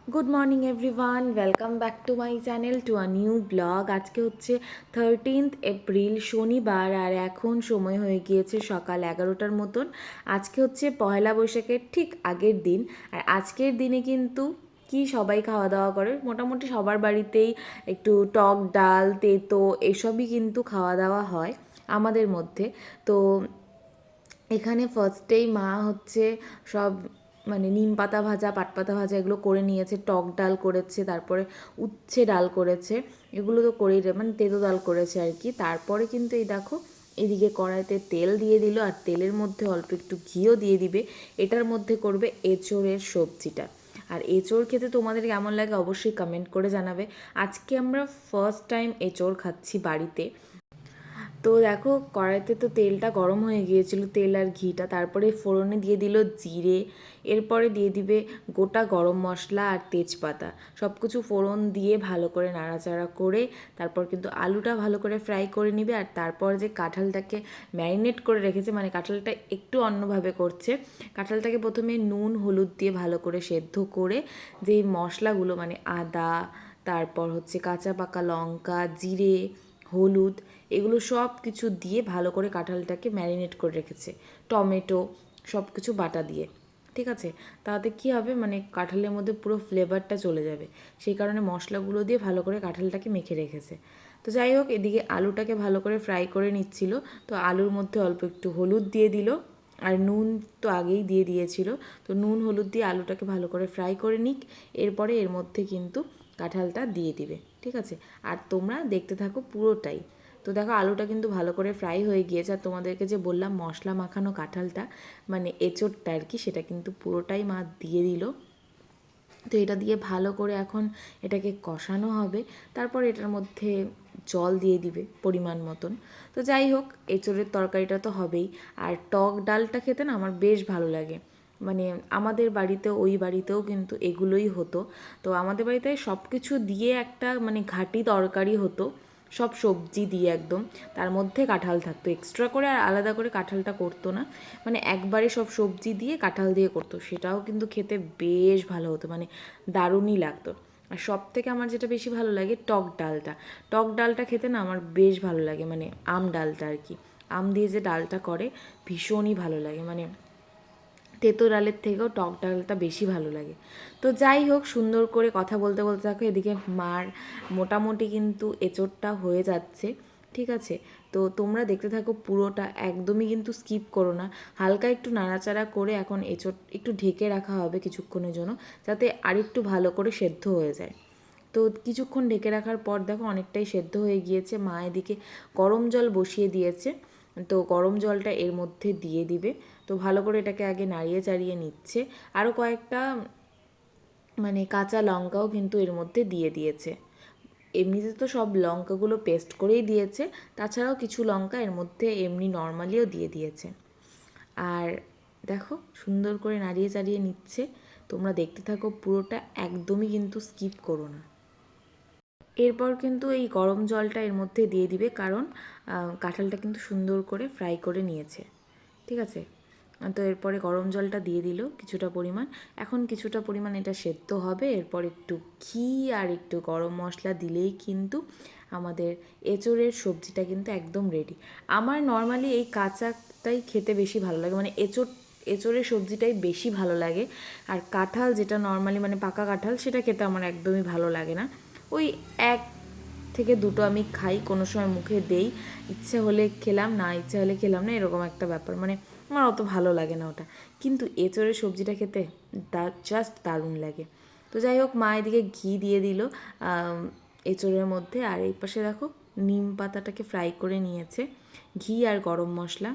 Good morning everyone, welcome back to my channel to a new blog. আজকে হচ্ছে 13th April, শনিবার, আর এখন সময় হয়ে গিয়েছে সকাল 11টার মতন। আজকে হচ্ছে পয়লা বৈশাখের ঠিক আগের দিন। আর আজকের দিনে কিন্তু কি সবাই খাওয়া দাওয়া করে, মোটামুটি সবার বাড়িতেই একটু টক ডাল তেতো এসবই কিন্তু খাওয়া দাওয়া হয় আমাদের মধ্যে। তো এখানে ফার্স্টেই মা হচ্ছে সব মানে নিম পাতা ভাজা পাট পাতা ভাজা এগুলো করে নিয়েছে, টক ডাল করেছে, তারপরে উচ্ছে ডাল করেছে, এগুলো তো করেই মানে তেঁতো ডাল করেছে আর কি। তারপরে কিন্তু এই দেখো এদিকে কড়াইতে তেল দিয়ে দিল, আর তেলের মধ্যে অল্প একটু ঘিও দিয়ে দিবে। এটার মধ্যে করবে এঁচোড়ের সবজিটা। আর এঁচোড় খেতে তোমাদের কেমন লাগে অবশ্যই কমেন্ট করে জানাবে। আজকে আমরা ফার্স্ট টাইম এঁচোড় খাচ্ছি বাড়িতে। তো দেখো কড়াইতে তো তেলটা গরম হয়ে গিয়েছিল, তেল আর ঘিটা, তারপরে ফোড়নে দিয়ে দিল জিরে, এরপরে দিয়ে দিবে গোটা গরম মশলা আর তেজপাতা। সব কিছু ফোড়ন দিয়ে ভালো করে নাড়াচাড়া করে তারপর কিন্তু আলুটা ভালো করে ফ্রাই করে নিবে। আর তারপর যে কাঁঠালটাকে ম্যারিনেট করে রেখেছে, মানে কাঁঠালটা একটু অন্যভাবে করছে, কাঁঠালটাকে প্রথমে নুন হলুদ দিয়ে ভালো করে সেদ্ধ করে যেই মশলাগুলো মানে আদা, তারপর হচ্ছে কাঁচা পাকা লঙ্কা, জিরে, হলুদ, এগুলো সব কিছু দিয়ে ভালো করে কাঁঠালটাকে ম্যারিনেট করে রেখেছে, টমেটো সব কিছু বাটা দিয়ে। ঠিক আছে, তাতে কী হবে মানে কাঁঠালের মধ্যে পুরো ফ্লেভারটা চলে যাবে, সেই কারণে মশলাগুলো দিয়ে ভালো করে কাঁঠালটাকে মেখে রেখেছে। তো যাই হোক, এদিকে আলুটাকে ভালো করে ফ্রাই করে নিচ্ছিল। তো আলুর মধ্যে অল্প একটু হলুদ দিয়ে দিল, আর নুন তো আগেই দিয়ে দিয়েছিল। তো নুন হলুদ দিয়ে আলুটাকে ভালো করে ফ্রাই করে নিক, এরপরে এর মধ্যে কিন্তু কাঁঠালটা দিয়ে দিবে। ঠিক আছে, আর তোমরা দেখতে থাকো পুরোটাই। তো দেখো আলুটা কিন্তু ভালো করে ফ্রাই হয়ে গিয়েছে, আর তোমাদেরকে যে বললাম মশলা মাখানো কাঁঠালটা মানে এঁচোড়টা আর কি, সেটা কিন্তু পুরোটাই মা দিয়ে দিল। তো এটা দিয়ে ভালো করে এখন এটাকে কষানো হবে, তারপর এটার মধ্যে জল দিয়ে দিবে পরিমাণ মতন। তো যাই হোক, এঁচোড়ের তরকারিটা তো হবেই। আর টক ডালটা খেতে না আমার বেশ ভালো লাগে, মানে আমাদের বাড়িতেও ওই বাড়িতেও কিন্তু এগুলোই হতো। তো আমাদের বাড়িতে সব কিছু দিয়ে একটা মানে ঘাঁটি তরকারি হতো, সব সবজি দিয়ে একদম, তার মধ্যে কাঁঠাল থাকতো, এক্সট্রা করে আর আলাদা করে কাঁঠালটা করতো না, মানে একবারে সব সবজি দিয়ে কাঁঠাল দিয়ে করতো। সেটাও কিন্তু খেতে বেশ ভালো হতো, মানে দারুণই লাগতো। আর সব থেকে আমার যেটা বেশি ভালো লাগে টক ডালটা, টক ডালটা খেতে না আমার বেশ ভালো লাগে, মানে আম ডালটা আর কি, আম দিয়ে যে ডালটা করে ভীষণই ভালো লাগে, মানে তেঁতো ডালের থেকেও টক ডালটা বেশি ভালো লাগে। তো যাই হোক, সুন্দর করে কথা বলতে বলতে থাকো, এদিকে মার মোটামুটি কিন্তু এঁচোড়টা হয়ে যাচ্ছে। ঠিক আছে, তো তোমরা দেখতে থাকো পুরোটা, একদমই কিন্তু স্কিপ করো না। হালকা একটু নাড়াচাড়া করে এখন এঁচোড় একটু ঢেকে রাখা হবে কিছুক্ষণের জন্য, যাতে আরেকটু ভালো করে সেদ্ধ হয়ে যায়। তো কিছুক্ষণ ঢেকে রাখার পর দেখো অনেকটাই সেদ্ধ হয়ে গিয়েছে। মা এদিকে গরম জল বসিয়ে দিয়েছে, তো গরম জলটা এর মধ্যে দিয়ে দিবে। তো ভালো করে এটাকে আগে নাড়িয়ে চাড়িয়ে নিচ্ছে। আরও কয়েকটা মানে কাঁচা লঙ্কাও কিন্তু এর মধ্যে দিয়ে দিয়েছে। এমনিতে তো সব লঙ্কাগুলো পেস্ট করেই দিয়েছে, তাছাড়াও কিছু লঙ্কা এর মধ্যে এমনি নর্মালিও দিয়ে দিয়েছে। আর দেখো সুন্দর করে নাড়িয়ে চাড়িয়ে নিচ্ছে, তোমরা দেখতে থাকো পুরোটা, একদমই কিন্তু স্কিপ করো না। এরপর কিন্তু এই গরম জলটা এর মধ্যে দিয়ে দিবে, কারণ কাঁঠালটা কিন্তু সুন্দর করে ফ্রাই করে নিয়েছে। ঠিক আছে, তো এরপরে গরম জলটা দিয়ে দিল কিছুটা পরিমাণ। এখন কিছুটা পরিমাণ এটা সেদ্ধ হবে, এরপর একটু ঘি আর একটু গরম মশলা দিলেই কিন্তু আমাদের এঁচোড়ের সবজিটা কিন্তু একদম রেডি। আমার নর্মালি এই কাঁচাটাই খেতে বেশি ভালো লাগে, মানে এঁচোড়ের সবজিটাই বেশি ভালো লাগে। আর কাঁঠাল যেটা নর্মালি মানে পাকা কাঁঠাল, সেটা খেতে আমার একদমই ভালো লাগে না। ওই এক থেকে দুটো আমি খাই, কোনো সময় মুখে দেই, ইচ্ছে হলে খেলাম, না ইচ্ছে হলে খেলাম না, এরকম একটা ব্যাপার, মানে আমার অত ভালো লাগে না ওটা। কিন্তু এঁচোড়ের সবজিটা খেতে জাস্ট দারুণ লাগে। তো যাই হোক, মা এদিকে ঘি দিয়ে দিল এঁচোড়ের মধ্যে, আর এই পাশে দেখো নিম পাতাটাকে ফ্রাই করে নিয়েছে। ঘি আর গরম মশলা,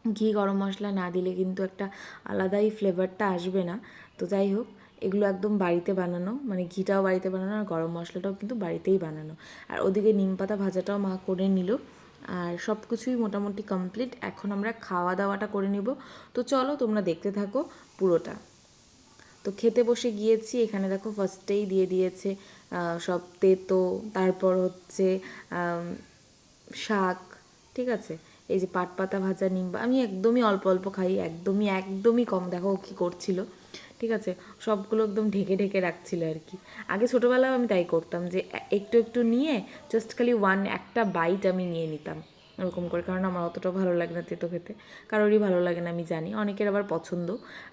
ঘি গরম মশলা না দিলে কিন্তু একটা আলাদাই ফ্লেভারটা আসবে না। তো যাই হোক, এগুলো একদম বাড়িতে বানানো, মানে ঘিটাও বাড়িতে বানানো আর গরম মশলাটাও কিন্তু বাড়িতেই বানানো। আর ওদিকে নিম পাতা ভাজাটাও মা করে নিল। আর সব কিছুই মোটামুটি কমপ্লিট, এখন আমরা খাওয়া দাওয়াটা করে নিব। তো চলো তোমরা দেখতে থাকো পুরোটা। তো খেতে বসে গিয়েছি, এখানে দেখো ফার্স্টেই দিয়ে দিয়েছে সব তেতো, তারপর হচ্ছে শাক। ঠিক আছে, এই যে পাট পাতা ভাজা, নিম, আমি একদমই অল্প অল্প খাই, একদমই একদমই কম, দেখো কী করছিল। ঠিক আছে, সবগুলো একদম ঢেকে ঢেকে রাখছিল আর কি। আগে ছোটোবেলায় আমি তাই করতাম, যে একটু একটু নিয়ে জাস্ট খালি একটা বাইট আমি নিয়ে নিতাম ওরকম করে, কারণ আমার অতটা ভালো লাগে না তেতো খেতে, কারোরই ভালো লাগে না আমি জানি, অনেকের আবার পছন্দ।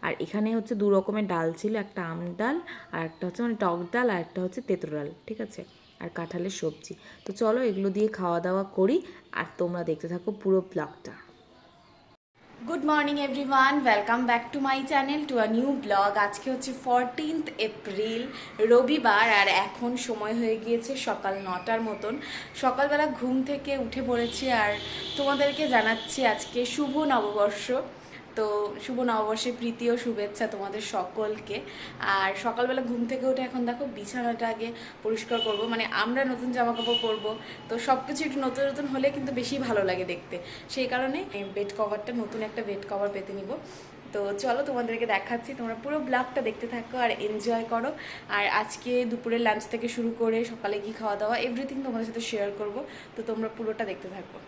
আর এখানে হচ্ছে 2 রকমের ডাল ছিল, একটা আম ডাল আর একটা হচ্ছে মানে টক ডাল আর একটা হচ্ছে তেঁতো ডাল, ঠিক আছে, আর কাঁঠালের সবজি। তো চলো এগুলো দিয়ে খাওয়া দাওয়া করি, আর তোমরা দেখতে থাকো পুরো ব্লগটা। Good morning everyone, welcome back to my channel to a new blog. আজকে হচ্ছে 14th এপ্রিল, রবিবার, আর এখন সময় হয়ে গিয়েছে সকাল 9টার মতন। সকালবেলা ঘুম থেকে উঠে পড়েছি, আর তোমাদেরকে জানাচ্ছি আজকে শুভ নববর্ষ। তো শুভ নববর্ষের প্রীতি ও শুভেচ্ছা তোমাদের সকলকে। আর সকালবেলা ঘুম থেকে উঠে এখন দেখো বিছানাটা আগে পরিষ্কার করব, মানে আমরা নতুন জামা কাপড় পরবো, তো সব কিছু একটু নতুন নতুন হলে কিন্তু বেশি ভালো লাগে দেখতে, সেই কারণে বেড কভারটা, নতুন একটা বেড কভার পেতে নিব। তো চলো তোমাদেরকে দেখাচ্ছি, তোমরা পুরো ব্লগটা দেখতে থাকো আর এনজয় করো। আর আজকে দুপুরের লাঞ্চ থেকে শুরু করে সকালে কি খাওয়া দাওয়া এভরিথিং তোমাদের সাথে শেয়ার করব, তো তোমরা পুরোটা দেখতে থাকো।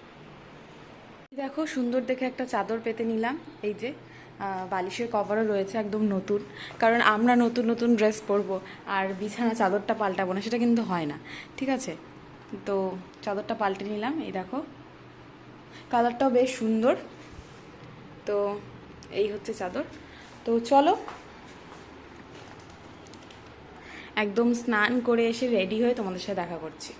দেখো সুন্দর দেখে একটা চাদর পেতে নিলাম, এই যে বালিশের কভারও রয়েছে একদম নতুন, কারণ আমরা নতুন নতুন ড্রেস পরবো আর বিছানা চাদরটা পাল্টাবো না, সেটা কিন্তু হয় না, ঠিক আছে। তো চাদরটা পাল্টে নিলাম, এই দেখো কালারটাও বেশ সুন্দর। তো এই হচ্ছে চাদর। তো চলো একদম স্নান করে এসে রেডি হয়ে তোমাদের সাথে দেখা করছি।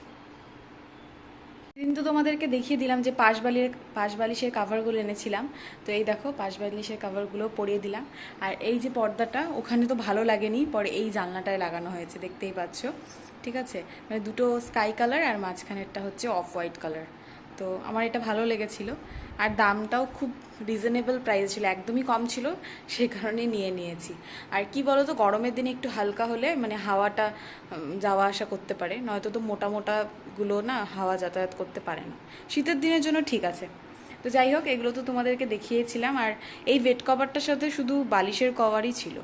কিন্তু তোমাদেরকে দেখিয়ে দিলাম যে পাশ বালিশের কাভারগুলো এনেছিলাম, তো এই দেখো পাশ বালিশের কাভারগুলো পরিয়ে দিলাম। আর এই যে পর্দাটা ওখানে তো ভালো লাগেনি, পরে এই জানলাটায় লাগানো হয়েছে, দেখতেই পাচ্ছ, ঠিক আছে, মানে দুটো স্কাই কালার আর মাঝখানেরটা হচ্ছে অফ হোয়াইট কালার। তো আমার এটা ভালো লেগেছিল, আর দামটাও খুব রিজনেবল প্রাইস ছিল, একদমই কম ছিল, সেই কারণে নিয়ে নিয়েছি। আর কি বলো তো, গরমের দিনে একটু হালকা হলে মানে হাওয়াটা যাওয়া আসা করতে পারে, নয়তো তো মোটা মোটাগুলো না হাওয়া যাতায়াত করতে পারে না। শীতের দিনের জন্য ঠিক আছে। তো যাই হোক, এগুলো তো তোমাদেরকে দেখিয়েছিলাম। আর এই বেড কভারটার সাথে শুধু বালিশের কভারই ছিল,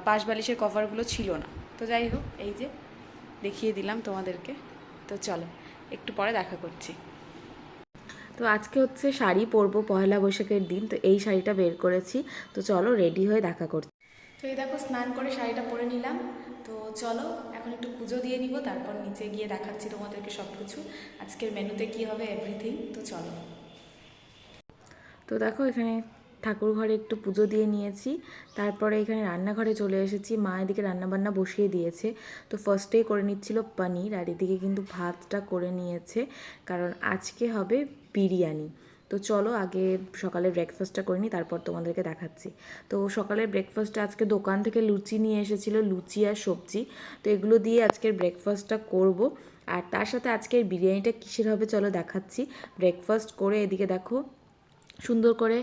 পাশ বালিশের কভারগুলো ছিল না। তো যাই হোক, এই যে দেখিয়ে দিলাম তোমাদেরকে। তো চলো একটু পরে দেখা করছি। তো আজকে হচ্ছে শাড়ি পরবো পয়লা বৈশাখের দিন, তো এই শাড়িটা বের করেছি। তো চলো রেডি হয়ে দেখা করছি। তো এই দেখো স্নান করে শাড়িটা পরে নিলাম। তো চলো এখন একটু পুজো দিয়ে নিব, তারপর নিচে গিয়ে দেখাচ্ছি তোমাদেরকে সব কিছু, আজকের মেনুতে কি হবে এভরিথিং। তো চলো। তো দেখো এখানে ঠাকুর ঘরে একটু পুজো দিয়ে নিয়েছি, তারপরে এখানে রান্নাঘরে চলে এসেছি। মা এদিকে রান্নাবান্না বসিয়ে দিয়েছে। তো ফার্স্টেই করে নিচ্ছিল পনির, আর এদিকে কিন্তু ভাতটা করে নিয়েছে, কারণ আজকে হবে বিরিয়ানি। তো চলো আগে সকালে ব্রেকফাস্টটা করে নিই, তারপর তোমাদেরকে দেখাচ্ছি। তো সকালের ব্রেকফাস্টটা আজকে দোকান থেকে লুচি নিয়ে এসেছিলো, লুচি আর সবজি। তো এগুলো দিয়ে আজকের ব্রেকফাস্টটা করব। আর তার সাথে আজকের বিরিয়ানিটা কিসের হবে চলো দেখাচ্ছি। ব্রেকফাস্ট করে এদিকে দেখো সুন্দর করে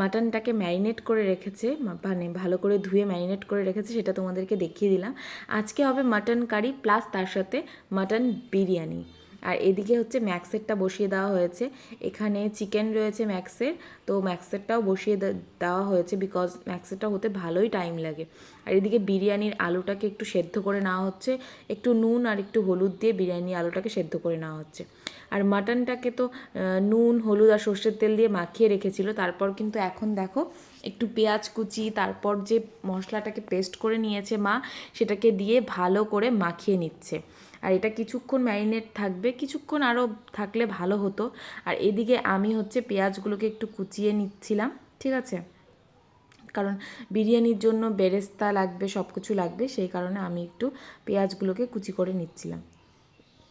মাটনটাকে ম্যারিনেট করে রেখেছে, মানে ভালো করে ধুয়ে ম্যারিনেট করে রেখেছে, সেটা তোমাদেরকে দেখিয়ে দিলাম। আজকে হবে মাটন কারি প্লাস তার সাথে মাটন বিরিয়ানি। আর এদিকে হচ্ছে ম্যাক্সেরটা বসিয়ে দেওয়া হয়েছে, এখানে চিকেন রয়েছে ম্যাক্সের, তো ম্যাক্সেরটাও বসিয়ে দেওয়া হয়েছে, বিকজ ম্যাক্সেরটা হতে ভালোই টাইম লাগে। আর এদিকে বিরিয়ানির আলুটাকে একটু সেদ্ধ করে নেওয়া হচ্ছে, একটু নুন আর একটু হলুদ দিয়ে বিরিয়ানি আলুটাকে সেদ্ধ করে নেওয়া হচ্ছে। আর মাটনটাকে তো নুন হলুদ আর সর্ষের তেল দিয়ে মাখিয়ে রেখেছিল, তারপর কিন্তু এখন দেখো একটু পেঁয়াজ কুচি, তারপর যে মশলাটাকে পেস্ট করে নিয়েছে মা, সেটাকে দিয়ে ভালো করে মাখিয়ে নিচ্ছে। আর এটা কিছুক্ষণ ম্যারিনেট থাকবে, কিছুক্ষণ আরও থাকলে ভালো হতো। আর এদিকে আমি হচ্ছে পেঁয়াজগুলোকে একটু কুচিয়ে নিচ্ছিলাম, ঠিক আছে, কারণ বিরিয়ানির জন্য বেরেস্তা লাগবে, সব কিছু লাগবে, সেই কারণে আমি একটু পেঁয়াজগুলোকে কুচি করে নিচ্ছিলাম।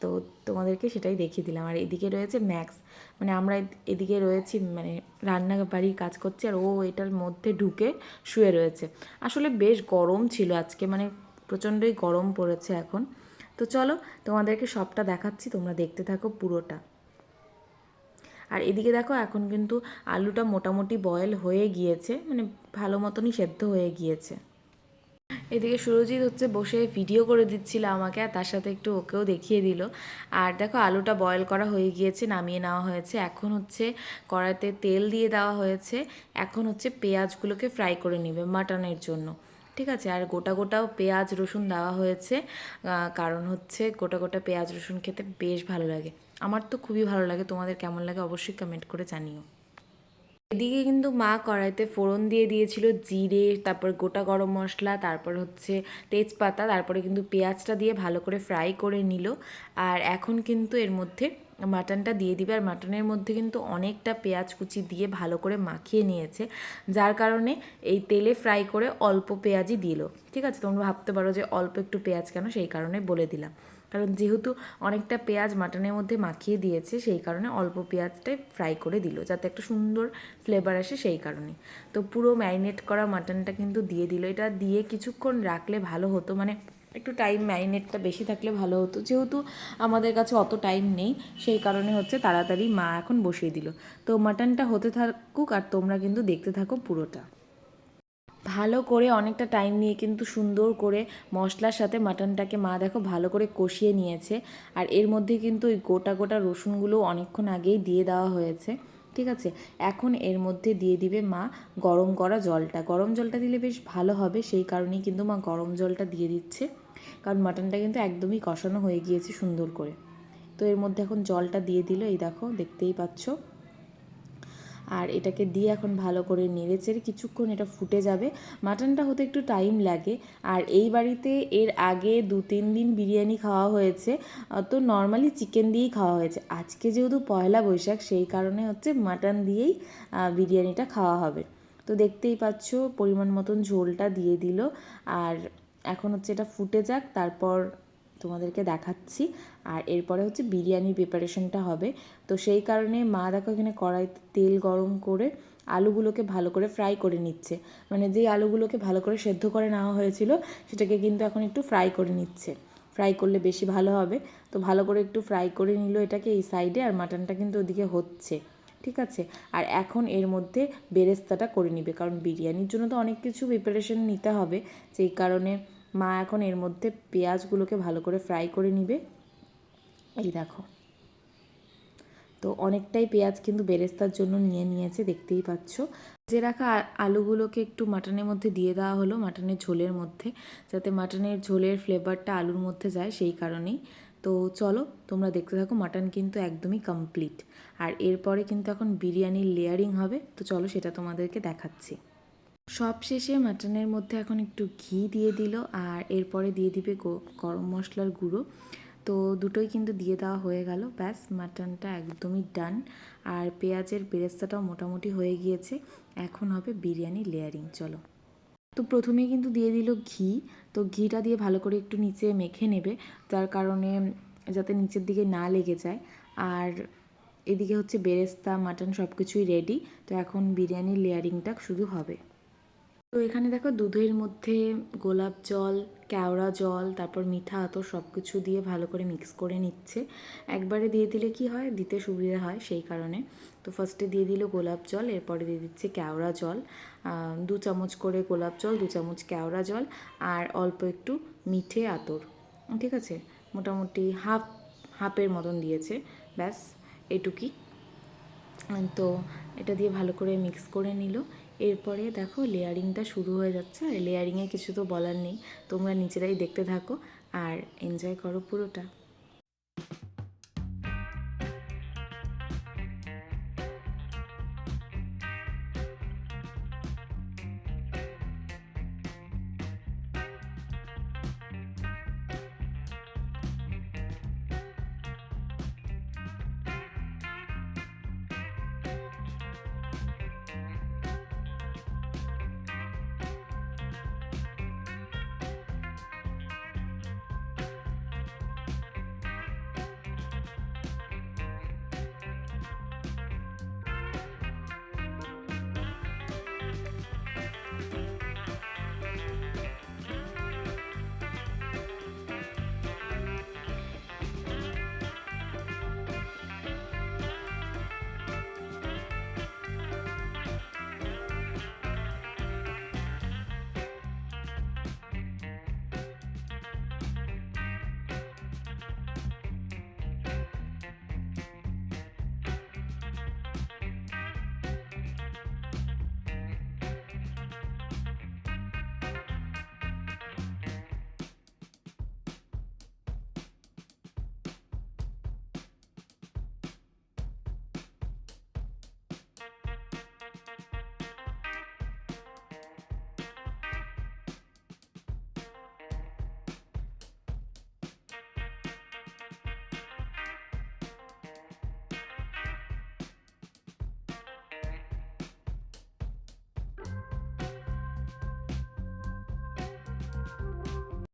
তো তোমাদেরকে সেটাই দেখিয়ে দিলাম। আর এদিকে রয়েছে ম্যাক্স, মানে আমরা এদিকে রয়েছি, মানে রান্না বাড়ির কাজ করছি, আর ও এটার মধ্যে ঢুকে শুয়ে রয়েছে। আসলে বেশ গরম ছিল আজকে, মানে প্রচণ্ডই গরম পড়েছে এখন। তো চলো তোমাদেরকে সবটা দেখাচ্ছি, তোমরা দেখতে থাকো পুরোটা। আর এদিকে দেখো এখন কিন্তু আলুটা মোটামুটি বয়েল হয়ে গিয়েছে, মানে ভালো মতনই সেদ্ধ হয়ে গিয়েছে। এদিকে সুরজিৎ হচ্ছে বসে ভিডিও করে দিচ্ছিল আমাকে, আর তার সাথে একটু ওকেও দেখিয়ে দিল। আর দেখো আলুটা বয়েল করা হয়ে গিয়েছে, নামিয়ে নেওয়া হয়েছে। এখন হচ্ছে কড়াইতে তেল দিয়ে দেওয়া হয়েছে, এখন হচ্ছে পেঁয়াজগুলোকে ফ্রাই করে নেবে মাটনের জন্য, ঠিক আছে। আর গোটা গোটা পেঁয়াজ রসুন দেওয়া হয়েছে, কারণ হচ্ছে গোটা গোটা পেঁয়াজ রসুন খেতে বেশ ভালো লাগে, আমার তো খুবই ভালো লাগে। তোমাদের কেমন লাগে অবশ্যই কমেন্ট করে জানিও। এদিকে কিন্তু মা কড়াইতে ফোড়ন দিয়ে দিয়েছিল জিরে, তারপর গোটা গরম মশলা, তারপর হচ্ছে তেজপাতা, তারপরে কিন্তু পেঁয়াজটা দিয়ে ভালো করে ফ্রাই করে নিল। আর এখন কিন্তু এর মধ্যে মাটনটা দিয়ে দিবে। আর মাটনের মধ্যে কিন্তু অনেকটা পেঁয়াজ কুচি দিয়ে ভালো করে মাখিয়ে নিয়েছে, যার কারণে এই তেলে ফ্রাই করে অল্প পেঁয়াজই দিল। ঠিক আছে, তোমরা ভাবতে পারো যে অল্প একটু পেঁয়াজ কেন, সেই কারণে বলে দিলাম। কারণ যেহেতু অনেকটা পেঁয়াজ মাটনের মধ্যে মাখিয়ে দিয়েছে, সেই কারণে অল্প পেঁয়াজটাই ফ্রাই করে দিল, যাতে একটা সুন্দর ফ্লেভার আসে, সেই কারণে। তো পুরো ম্যারিনেট করা মাটনটা কিন্তু দিয়ে দিল। এটা দিয়ে কিছুক্ষণ রাখলে ভালো হতো, মানে একটু টাইম ম্যারিনেটটা বেশি থাকলে ভালো হতো, যেহেতু আমাদের কাছে অত টাইম নেই, সেই কারণে হচ্ছে তাড়াতাড়ি মা এখন বসিয়ে দিল। তো মাটনটা হতে থাকুক আর তোমরা কিন্তু দেখতে থাকো পুরোটা। ভালো করে অনেকটা টাইম নিয়ে কিন্তু সুন্দর করে মশলার সাথে মাটনটাকে মা দেখো ভালো করে কষিয়ে নিয়েছে। আর এর মধ্যে কিন্তু ওই গোটা গোটা রসুনগুলো অনেকক্ষণ আগেই দিয়ে দেওয়া হয়েছে। ঠিক আছে, এখন এর মধ্যে দিয়ে দিবে মা গরম করা জলটা। গরম জলটা দিলে বেশ ভালো হবে, সেই কারণেই কিন্তু মা গরম জলটা দিয়ে দিচ্ছে, কারণ মাটনটা কিন্তু একদমই কষানো হয়ে গিয়েছে সুন্দর করে। তো এর মধ্যে এখন জলটা দিয়ে দিল, এই দেখো দেখতেই পাচ্ছ। আর এটাকে দিয়ে এখন ভালো করে নেড়েচেড়ে কিছুক্ষণ এটা ফুটে যাবে। মাটনটা হতে একটু টাইম লাগে। আর এই বাড়িতে এর আগে 2-3 দিন বিরিয়ানি খাওয়া হয়েছে, তো নর্মালি চিকেন দিয়েই খাওয়া হয়েছে। আজকে যেহেতু পয়লা বৈশাখ, সেই কারণে হচ্ছে মাটন দিয়েই বিরিয়ানিটা খাওয়া হবে। তো দেখতেই পাচ্ছ পরিমাণ মতন ঝোলটা দিয়ে দিল। আর এখন হচ্ছে এটা ফুটে যাক, তারপর তোমাদেরকে দেখাচ্ছি। আর এরপরে হচ্ছে বিরিয়ানির প্রিপারেশনটা হবে। তো সেই কারণে মা দেখো এখানে কড়াইতে তেল গরম করে আলুগুলোকে ভালো করে ফ্রাই করে নিচ্ছে। মানে যেই আলুগুলোকে ভালো করে সেদ্ধ করে নেওয়া হয়েছিল, সেটাকে কিন্তু এখন একটু ফ্রাই করে নিচ্ছে। ফ্রাই করলে বেশি ভালো হবে। তো ভালো করে একটু ফ্রাই করে নিল এটাকে এই সাইডে, আর মাটনটা কিন্তু ওদিকে হচ্ছে। ঠিক আছে, আর এখন এর মধ্যে বেরেস্তাটা করে নিবে, কারণ বিরিয়ানির জন্য তো অনেক কিছু প্রিপারেশন নিতে হবে, সেই কারণে মা এখন এর মধ্যে পেঁয়াজগুলোকে ভালো করে ফ্রাই করে নিবে। এই দেখো, তো অনেকটাই পেঁয়াজ কিন্তু বেরেস্তার জন্য নিয়ে নিয়েছে, দেখতেই পাচ্ছ। যে রাখা আলুগুলোকে একটু মাটনের মধ্যে দিয়ে দেওয়া হলো, মাটনের ঝোলের মধ্যে, যাতে মাটনের ঝোলের ফ্লেভারটা আলুর মধ্যে যায়, সেই কারণেই। তো চলো তোমরা দেখতে থাকো, মাটন কিন্তু একদমই কমপ্লিট। আর এরপরে কিন্তু এখন বিরিয়ানির লেয়ারিং হবে, তো চলো সেটা তোমাদেরকে দেখাচ্ছি। সব শেষে মাটনের মধ্যে এখন একটু ঘি দিয়ে দিল, আর এরপরে দিয়ে দিবে গরম মশলার গুঁড়ো। তো দুটোই কিন্তু দিয়ে দেওয়া হয়ে গেল, ব্যাস মাটনটা একদমই ডান। আর পেঁয়াজের বেরেস্তাটাও মোটামুটি হয়ে গিয়েছে, এখন হবে বিরিয়ানি লেয়ারিং। চলো, তো প্রথমেই কিন্তু দিয়ে দিল ঘি। তো ঘিটা দিয়ে ভালো করে একটু নিচে মেখে নেবে, তার কারণে যাতে নিচের দিকে না লেগে যায়। আর এদিকে হচ্ছে বেরেস্তা মাটন সব কিছুই রেডি। তো এখন বিরিয়ানির লেয়ারিংটা শুরু হবে। তো এখানে দেখো দুধের মধ্যে গোলাপ জল, কেওড়া জল, তারপর মিঠা আতর সব কিছু দিয়ে ভালো করে মিক্স করে নিচ্ছে। একবারে দিয়ে দিলে কি হয়, দিতে সুবিধা হয়, সেই কারণে। তো ফার্স্টে দিয়ে দিল গোলাপ জল, এরপরে দিয়ে দিচ্ছে কেওড়া জল। 2 চামচ করে গোলাপ জল, 2 চামচ কেওড়া জল, আর অল্প একটু মিঠে আতর। ঠিক আছে, মোটামুটি হাফের মতন দিয়েছে, ব্যাস এটুকুই। তো এটা দিয়ে ভালো করে মিক্স করে নিল। এরপরে দেখো লেয়ারিংটা শুরু হয়ে যাচ্ছে। আর লেয়ারিংয়ে কিছু তো বলার নেই, তোমরা নিজেরাই দেখতে থাকো আর এনজয় করো পুরোটা।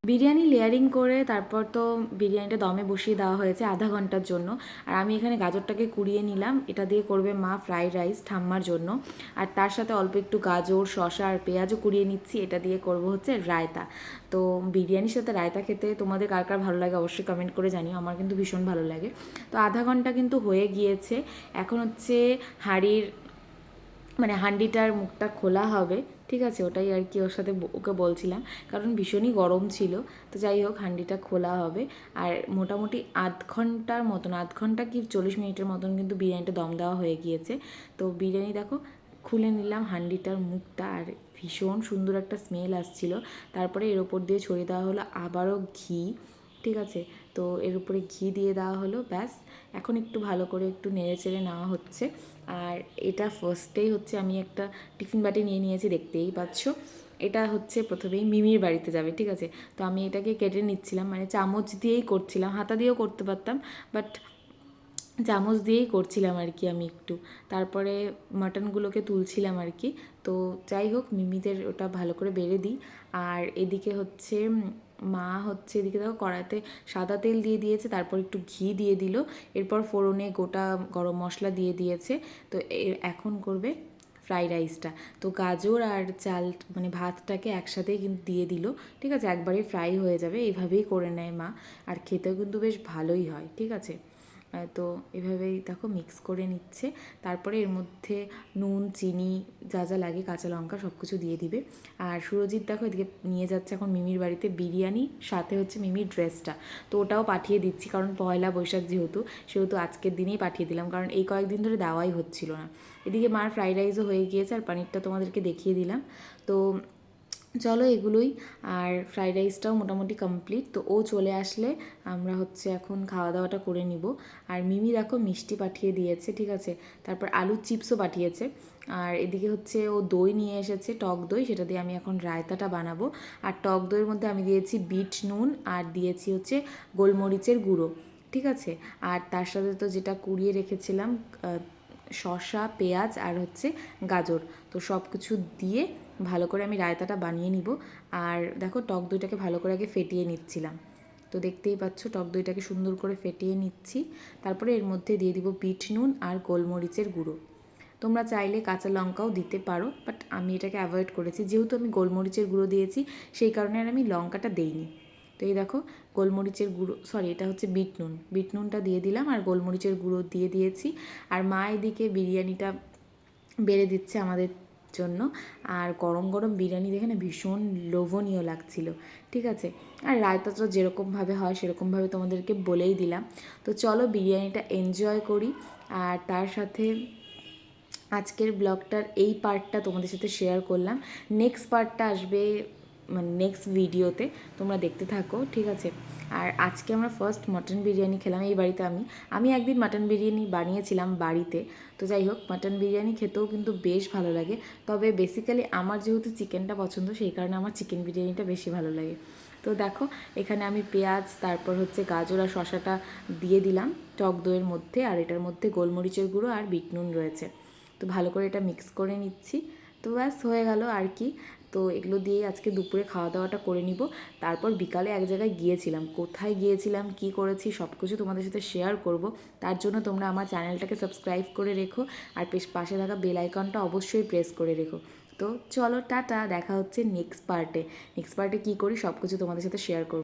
বিরিয়ানি লেয়ারিং করে তারপর তো বিরিয়ানিটা দমে বসিয়ে দেওয়া হয়েছে আধা ঘন্টার জন্য। আর আমি এখানে গাজরটাকে কুড়িয়ে নিলাম, এটা দিয়ে করবে মা ফ্রাইড রাইস ঠাম্মার জন্য। আর তার সাথে অল্প একটু গাজর, শসা আর পেঁয়াজও কুড়িয়ে নিচ্ছি, এটা দিয়ে করব হচ্ছে রায়তা। তো বিরিয়ানির সাথে রায়তা খেতে তোমাদের কার কার ভালো লাগে অবশ্যই কমেন্ট করে জানিও, আমার কিন্তু ভীষণ ভালো লাগে। তো আধা ঘন্টা কিন্তু হয়ে গিয়েছে, এখন হচ্ছে হাঁডিটার মুখটা খোলা হবে, ঠিক আছে, ওটাই আর কি ওর সাথে ওকে বলছিলাম, কারণ ভীষণই গরম ছিল। তো যাই হোক, হাঁডিটা খোলা হবে। আর মোটামুটি আধ ঘন্টা কি 40 মিনিটের মতন কিন্তু বিরিয়ানিটা দম দেওয়া হয়ে গিয়েছে। তো বিরিয়ানি দেখো খুলে নিলাম হাঁডিটার মুখটা, আর ভীষণ সুন্দর একটা স্মেল আসছিল। তারপরে এর ওপর দিয়ে ছড়িয়ে দেওয়া হলো আবারও ঘি, ঠিক আছে। তো এর উপরে ঘি দিয়ে দেওয়া হলো, ব্যাস। এখন একটু ভালো করে একটু নেড়ে চেড়ে নেওয়া হচ্ছে। আর এটা ফার্স্টেই হচ্ছে আমি একটা টিফিন বাটি নিয়ে নিয়েছি, দেখতেই পাচ্ছ। এটা হচ্ছে প্রথমেই মিমির বাড়িতে যাবে, ঠিক আছে। তো আমি এটাকে কেটে নিচ্ছিলাম, মানে চামচ দিয়েই করছিলাম, হাতা দিয়েও করতে পারতাম, বাট চামচ দিয়েই করছিলাম আর কি আমি একটু। তারপরে মাটনগুলোকে তুলছিলাম আর কি। তো যাই হোক, মিমিদের ওটা ভালো করে বেড়ে দিই। আর এদিকে হচ্ছে মা হচ্ছে এদিকে দেখো কড়াইতে সাদা তেল দিয়ে দিয়েছে, তারপর একটু ঘি দিয়ে দিল, এরপর ফোড়নে গোটা গরম মশলা দিয়ে দিয়েছে। তো এখন করবে ফ্রাইড রাইসটা। তো গাজর আর চাল মানে ভাতটাকে একসাথেই কিন্তু দিয়ে দিল, ঠিক আছে, একবারেই ফ্রাই হয়ে যাবে, এইভাবেই করে নেয় মা। আর খেতেও কিন্তু বেশ ভালোই হয়, ঠিক আছে। তো এভাবেই দেখো মিক্স করে নিচ্ছে। তারপরে এর মধ্যে নুন, চিনি, যা যা লাগে, কাঁচা লঙ্কা সব কিছু দিয়ে দিবে। আর সুরজিৎ দেখো এদিকে নিয়ে যাচ্ছে এখন মিমির বাড়িতে বিরিয়ানি, সাথে হচ্ছে মিমির ড্রেসটা। তো ওটাও পাঠিয়ে দিচ্ছি, কারণ পয়লা বৈশাখ সেহেতু আজকের দিনেই পাঠিয়ে দিলাম, কারণ এই কয়েকদিন ধরে দেওয়াই হচ্ছিল না। এদিকে মার ফ্রাইড রাইসও হয়ে গিয়েছে, আর পানিরটা তোমাদেরকে দেখিয়ে দিলাম। তো চলো এগুলোই। আর ফ্রাইড রাইসটাও মোটামুটি কমপ্লিট। তো ও চলে আসলে আমরা হচ্ছে এখন খাওয়া দাওয়াটা করে নিব। আর মিমি দেখো মিষ্টি পাঠিয়ে দিয়েছে, ঠিক আছে, তারপর আলুর চিপসও পাঠিয়েছে। আর এদিকে হচ্ছে ও দই নিয়ে এসেছে, টক দই, সেটা দিয়ে আমি এখন রায়তাটা বানাবো। আর টক দইয়ের মধ্যে আমি দিয়েছি বিট নুন, আর দিয়েছি হচ্ছে গোলমরিচের গুঁড়ো, ঠিক আছে। আর তার সাথে তো যেটা কুড়িয়ে রেখেছিলাম শসা, পেঁয়াজ আর হচ্ছে গাজর, তো সব কিছু দিয়ে ভালো করে আমি রায়তাটা বানিয়ে নিব। আর দেখো টক দইটাকে ভালো করে আগে ফেটিয়ে নিচ্ছিলাম, তো দেখতেই পাচ্ছ টক দইটাকে সুন্দর করে ফেটিয়ে নিচ্ছি। তারপরে এর মধ্যে দিয়ে দিব বিট নুন আর গোলমরিচের গুঁড়ো। তোমরা চাইলে কাঁচা লঙ্কাও দিতে পারো, বাট আমি এটাকে অ্যাভয়েড করেছি, যেহেতু আমি গোলমরিচের গুঁড়ো দিয়েছি সেই কারণে আর আমি লঙ্কাটা দেইনি। তো এই দেখো গোলমরিচের গুঁড়ো, সরি এটা হচ্ছে বিট নুনটা দিয়ে দিলাম, আর গোলমরিচের গুঁড়ো দিয়ে দিয়েছি। আর মা এদিকে বিরিয়ানিটা বেড়ে দিচ্ছে আমাদের জন্য। আর গরম গরম বিরিয়ানি দেখে না ভীষণ লোভনীয় লাগছিল, ঠিক আছে। আর রায়তাটা যেরকমভাবে হয় সেরকমভাবে তোমাদেরকে বলেই দিলাম। তো চলো বিরিয়ানিটা এনজয় করি। আর তার সাথে আজকের ব্লগটার এই পার্টটা তোমাদের সাথে শেয়ার করলাম। নেক্সট পার্টটা আসবে মানে নেক্সট ভিডিওতে, তোমরা দেখতে থাকো, ঠিক আছে। আর আজকে আমরা ফার্স্ট মাটন বিরিয়ানি খেলাম এই বাড়িতে। আমি একদিন মাটন বিরিয়ানি বানিয়েছিলাম বাড়িতে। তো যাই হোক, মাটন বিরিয়ানি খেতেও কিন্তু বেশ ভালো লাগে, তবে বেসিক্যালি আমার যেহেতু চিকেনটা পছন্দ সেই কারণে আমার চিকেন বিরিয়ানিটা বেশি ভালো লাগে। তো দেখো এখানে আমি পেঁয়াজ, তারপর হচ্ছে গাজর আর শসাটা দিয়ে দিলাম টক দইয়ের মধ্যে, আর এটার মধ্যে গোলমরিচের গুঁড়ো আর বিট নুন রয়েছে। তো ভালো করে এটা মিক্স করে নিচ্ছি। তো ব্যাস হয়ে গেল আর কি। তো এগুলো দিয়েই আজকে দুপুরে খাওয়া দাওয়াটা করে নিব। তারপর বিকালে এক জায়গায় গিয়েছিলাম, কোথায় গিয়েছিলাম, কি করেছি সব কিছু তোমাদের সাথে শেয়ার করব। তার জন্য তোমরা আমার চ্যানেলটাকে সাবস্ক্রাইব করে রেখো, আর পাশে থাকা বেল আইকনটা অবশ্যই প্রেস করে রেখো। তো চলো টাটা, দেখা হচ্ছে নেক্সট পার্টে কী করি সব কিছু তোমাদের সাথে শেয়ার করব।